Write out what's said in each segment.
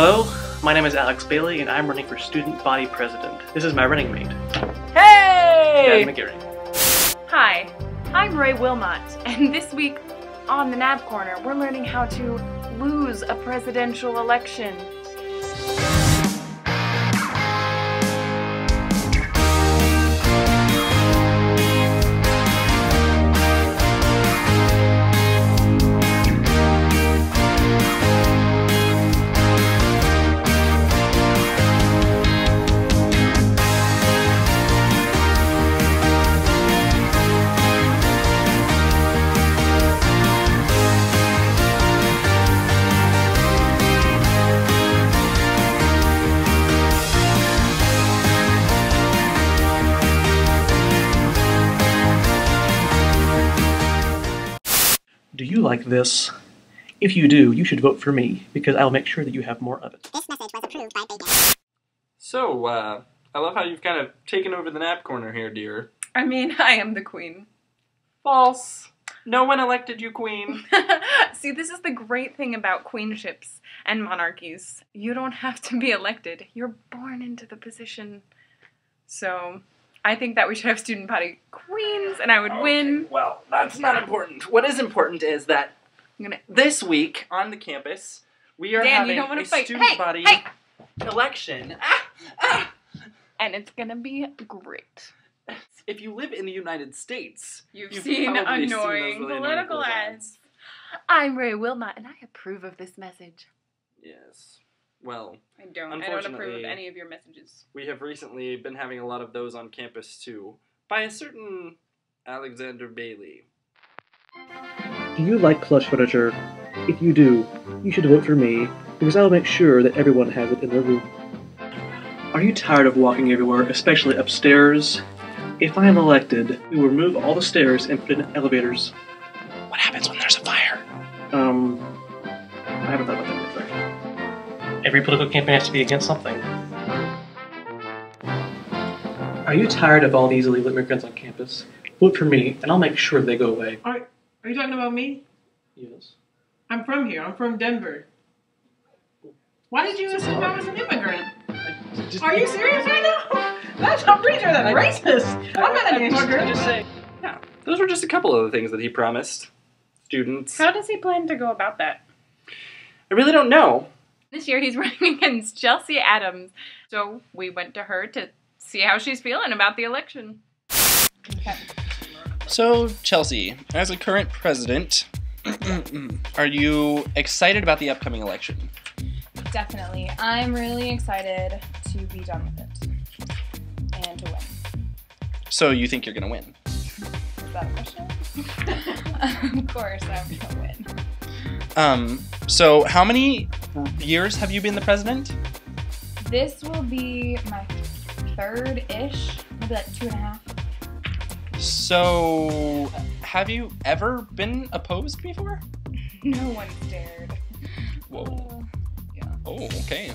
Hello, my name is Alex Bailey, and I'm running for student body president. This is my running mate. Hey! Gavin McGarry. Hi, I'm Ray Wilmot, and this week on the NAB Corner, we're learning how to lose a presidential election. Do you like this? If you do, you should vote for me, because I'll make sure that you have more of it. This message was approved by Bacon. So, I love how you've kind of taken over the NAB Corner here, dear. I mean, I am the queen. False. No one elected you queen. See, this is the great thing about queenships and monarchies. You don't have to be elected. You're born into the position. So, I think that we should have student body queens, and I would win. Well, that's not important. What is important is that this week on the campus, we are Dan, you having don't wanna a fight. student body Hey! election. And it's gonna be great. If you live in the United States, You've you've seen probably seen those annoying really political annoying ads. I'm Ray Wilmot, and I approve of this message. Yes. Well, I don't approve of Unfortunately- any of your messages. we have recently been having a lot of those on campus too, by a certain Alexander Bailey. Do you like plush furniture? If you do, you should vote for me, because I'll make sure that everyone has it in their room. Are you tired of walking everywhere, especially upstairs? If I am elected, we will remove all the stairs and put in elevators. What happens when there's a fire? I haven't thought about that before. Every political campaign has to be against something. Are you tired of all these illegal immigrants on campus? Vote for me, and I'll make sure they go away. Are you talking about me? Yes. I'm from here. I'm from Denver. Why did you assume I was an immigrant? Are you serious right now? I'm pretty sure that's racist. I'm not an immigrant. Just say, yeah. Those were just a couple of the things that he promised students. How does he plan to go about that? I really don't know. This year he's running against Chelsea Adams, so we went to her to see how she's feeling about the election. Okay. So, Chelsea, as a current president, are you excited about the upcoming election? Definitely. I'm really excited to be done with it. And to win. So you think you're going to win? Is that a question? Of course I'm gonna win. So how many years have you been the president? This will be my third-ish, maybe like 2.5. So, have you ever been opposed before? No one dared. Whoa. Yeah. Oh, okay.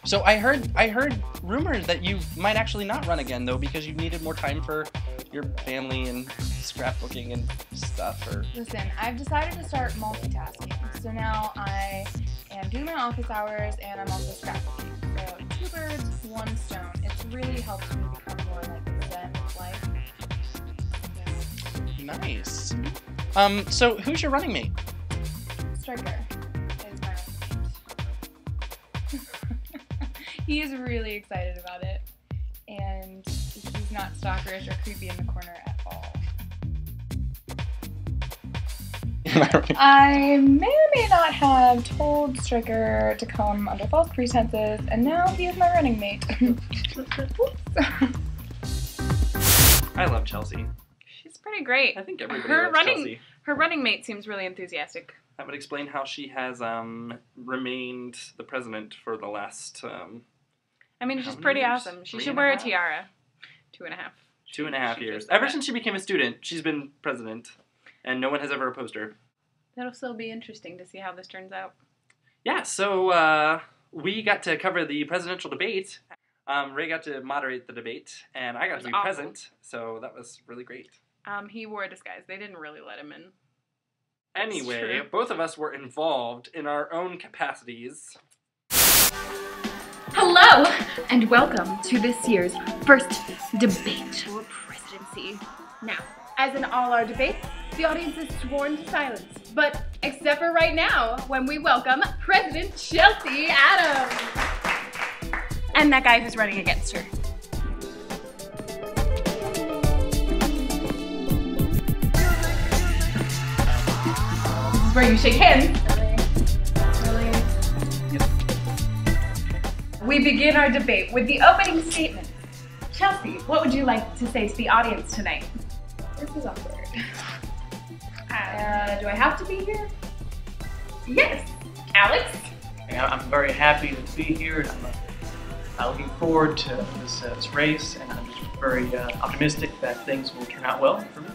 So I heard rumors that you might actually not run again though because you needed more time for your family and scrapbooking and stuff. Or Listen, I've decided to start multitasking. So now I am doing my office hours and I'm also scrapbooking. So 2 birds, 1 stone. It's really helped me become more like zen with life. nice. So who's your running mate? Striker is my running mate. He is really excited about it, and he's not stalkerish or creepy in the corner at all. I may or may not have told Striker to come under false pretenses, and now he is my running mate. I love Chelsea. She's pretty great. I think everybody Her loves Chelsea. Her running mate seems really enthusiastic. That would explain how she has remained the president for the last I mean, How she's many pretty years? awesome. She 3 should and wear a a half? tiara. 2.5. 2.5 She years. just said Ever that. since she became a student, she's been president, and no one has ever opposed her. That'll still be interesting to see how this turns out. Yeah, so we got to cover the presidential debate. Ray got to moderate the debate, and I got was to be awful. present, so that was really great. He wore a disguise. They didn't really let him in. Anyway, true. both of us were involved in our own capacities. Hello, and welcome to this year's first debate for presidency. Now, as in all our debates, the audience is sworn to silence, but except for right now, when we welcome President Chelsea Adams. And that guy who's running against her. This is where you shake hands. We begin our debate with the opening statement. Chelsea, what would you like to say to the audience tonight? This is awkward. Do I have to be here? Yes. Alex? I'm very happy to be here. I'm looking forward to this race, and I'm just very optimistic that things will turn out well for me.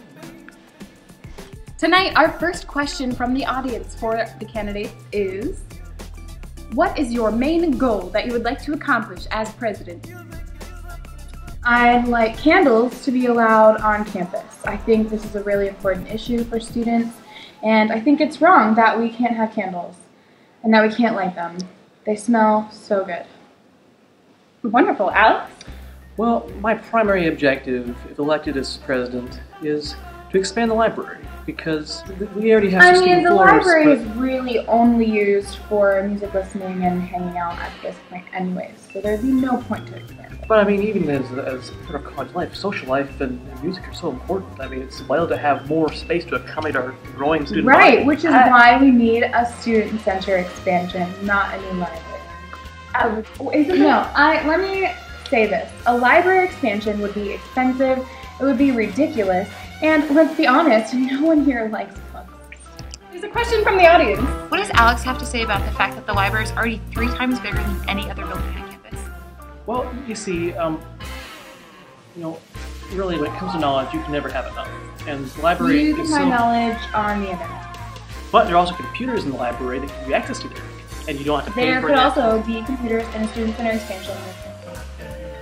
Tonight, our first question from the audience for the candidates is, what is your main goal that you would like to accomplish as president? I'd like candles to be allowed on campus. I think this is a really important issue for students, and I think it's wrong that we can't have candles and that we can't light them. They smell so good. Wonderful. Alex? Well, my primary objective, if elected as president, is to expand the library, because we already have some student the floors, library but- is really only used for music listening and hanging out at this point anyways, so there'd be no point to expand it. But I mean, even as part of college life, social life and music are so important. I mean, it's vital to have more space to accommodate our growing student Right, body. which is why we need a student center expansion, not a new library. Let me say this. A library expansion would be expensive, it would be ridiculous, and let's be honest, no one here likes books. There's a question from the audience. What does Alex have to say about the fact that the library is already 3 times bigger than any other building on campus? Well, you see, really when it comes to knowledge, you can never have enough. And the library You can is find so... knowledge on the internet. But there are also computers in the library that give you access to them. And you don't have to pay There for could it. also be computers in a student center expansion.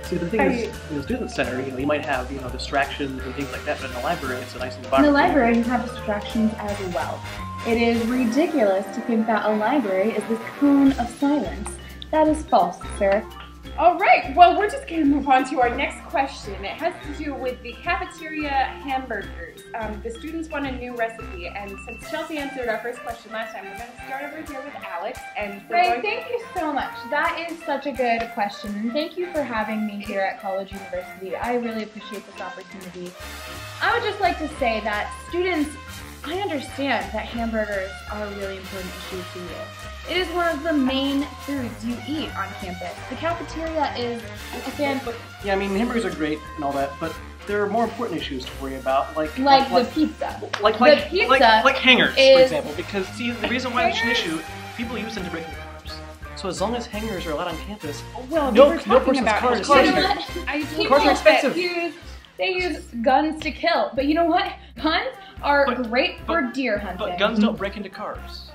See, the thing is, in the student center, you might have, distractions and things like that, but in the library, it's a nice In environment. the library, you have distractions as well. It is ridiculous to think that a library is this cone of silence. That is false, sir. All right, well, we're just going to move on to our next question. It has to do with the cafeteria hamburgers. The students want a new recipe, and since Chelsea answered our first question last time, we're going to start over here with Alex. And Ray, thank you so much. That is such a good question, and thank you for having me here at College University. I really appreciate this opportunity. I would just like to say that students, I understand that hamburgers are a really important issue to you. It is one of the main foods you eat on campus. The cafeteria is a fan. Yeah, I mean, hamburgers are great and all that, but there are more important issues to worry about, like the pizza. like hangers, for is- example. Because see, the reason why it's an issue, people use them to break into cars. So as long as hangers are allowed on campus, well, no we were talking person's about car is You know safe. what? Cars are expensive. They use guns to kill, but you know what? Guns are great for deer hunting. But guns don't break into cars.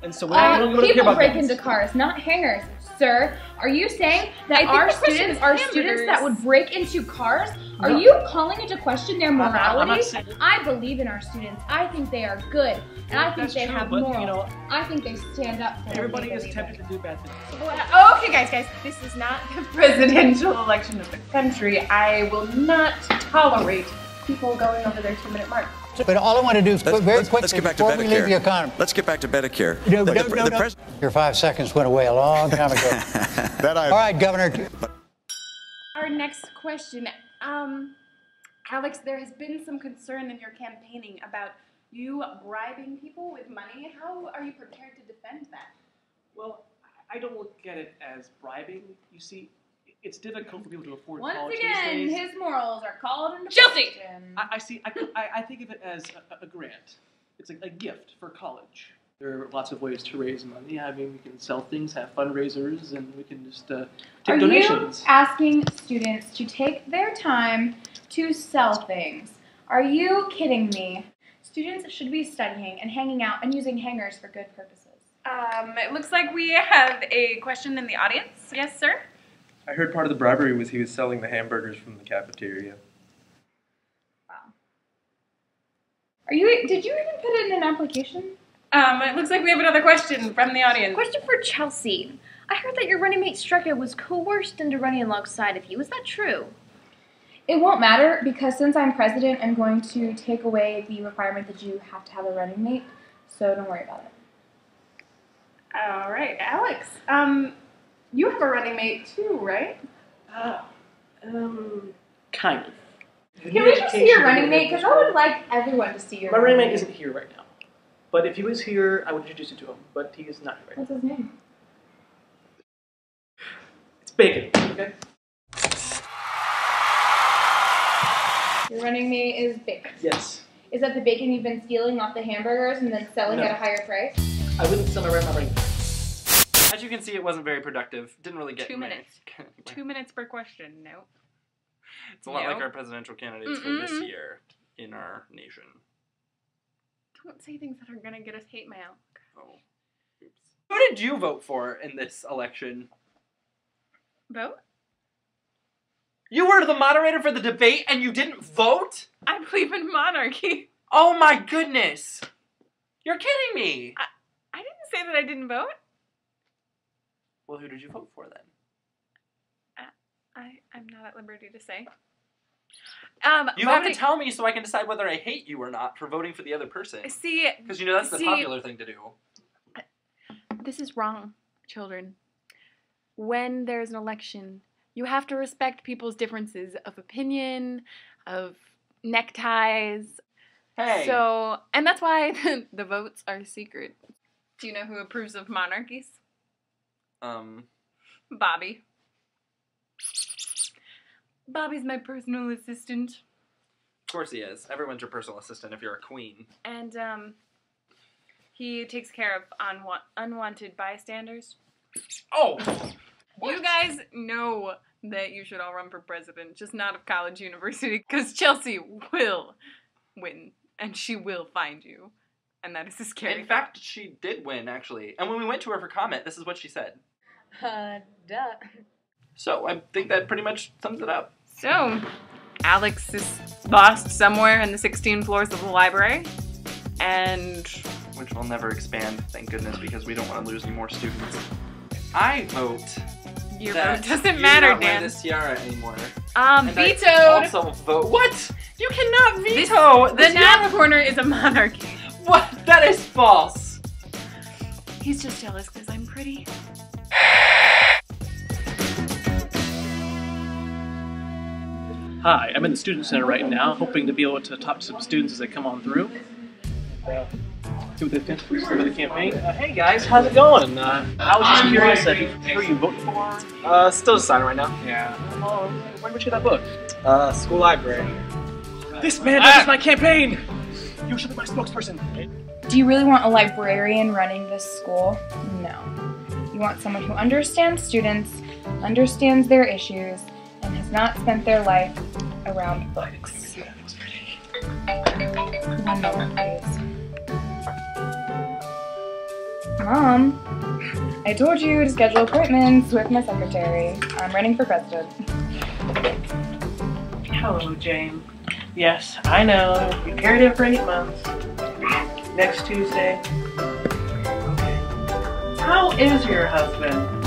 And so we don't care people about break guns. into cars, not hangers. Sir, are you saying that I think our the question students is are hamburgers. students that would break into cars? Are No. you calling into question their I'm not morality? saying- I believe in our students. I think they are good, and I think That's they true, have but, morals. I think they stand up for what Everybody they is believe tempted in. to do bad things. Well, okay, guys, this is not the presidential election of the country. I will not tolerate people going over their 2-minute mark. But all I want to do is very quickly, Let's get back to before we leave the Medicare. economy. Let's get back to Medicare. No, The no, pre- no, the no. pres- Your 5 seconds went away a long time ago. All right, Governor. Our next question. Alex, there has been some concern in your campaigning about you bribing people with money. How are you prepared to defend that? Well, I don't look at it as bribing. You see, it's difficult for people to afford Once college again, these days. his morals are called into Chelsea! question. I think of it as a grant. It's a gift for college. There are lots of ways to raise money. I mean, we can sell things, have fundraisers, and we can just take Are donations. you asking students to take their time to sell things? Are you kidding me? Students should be studying and hanging out and using hangers for good purposes. It looks like we have a question in the audience. Yes, sir? I heard part of the bribery was he was selling the hamburgers from the cafeteria. Did you even put in an application? It looks like we have another question from the audience. Question for Chelsea. I heard that your running mate Strucker was coerced into running alongside of you. Is that true? It won't matter because since I'm president, I'm going to take away the requirement that you have to have a running mate. So don't worry about it. All right, Alex. You have a running mate too, right? Kind of. Can we just see your running mate? Because I would like everyone to see your My running mate mate. isn't here right now. But if he was here, I would introduce you to him. But he is not here right now. What's his name? It's Bacon, okay? Your running mate is Bacon. Yes. Is that the bacon you've been stealing off the hamburgers and then selling No. at a higher price? I wouldn't sell my running mate. As you can see, it wasn't very productive. Didn't really get 2 anywhere. minutes. 2 minutes per question. No. It's a lot like No. our presidential candidates for this year in our nation. Don't say things that are gonna get us hate mail. Oh, oops. Who did you vote for in this election? Vote? You were the moderator for the debate and you didn't vote? I believe in monarchy. Oh my goodness! You're kidding me! I didn't say that I didn't vote. Well, who did you vote for then? I'm not at liberty to say. You have to tell me so I can decide whether I hate you or not for voting for the other person. See, Because you know that's the popular thing to do. this is wrong, children. When there's an election, you have to respect people's differences of opinion, of neckties. Hey! So, and that's why the votes are secret. Do you know who approves of monarchies? Bobby. Bobby's my personal assistant. Of course he is. Everyone's your personal assistant if you're a queen. And, he takes care of unwanted bystanders. Oh! You guys know that you should all run for president, just not of college university, because Chelsea will win, and she will find you. And that is a scary In fact, she did win, actually. And when we went to her for comment, this is what she said. Duh. So, I think that pretty much sums it up. So, Alex is lost somewhere in the 16 floors of the library, and... Which will never expand, thank goodness, because we don't want to lose any more students. I vote Your that vote doesn't you matter, not wear Dan. this tiara anymore. And Vetoed! I also vote... What? You cannot veto! The this Napa Corner is a monarchy. What? That is false! He's just jealous because I'm pretty. Hi, I'm in the Student Center right now, hoping to be able to talk to some students as they come on through. See what they think of the campaign. Hey guys, how's it going? I was just curious, who you vote for? Still deciding right now. Yeah. Where did you get that book? School library. This man does my campaign! You should be my spokesperson. Do you really want a librarian running this school? No. You want someone who understands students, understands their issues, and has not spent their life around books. 1 moment, please. Mom, I told you to schedule appointments with my secretary. I'm running for president. Hello, Jane. Yes, I know. You carried it for 8 months. Next Tuesday. Okay. How is your husband?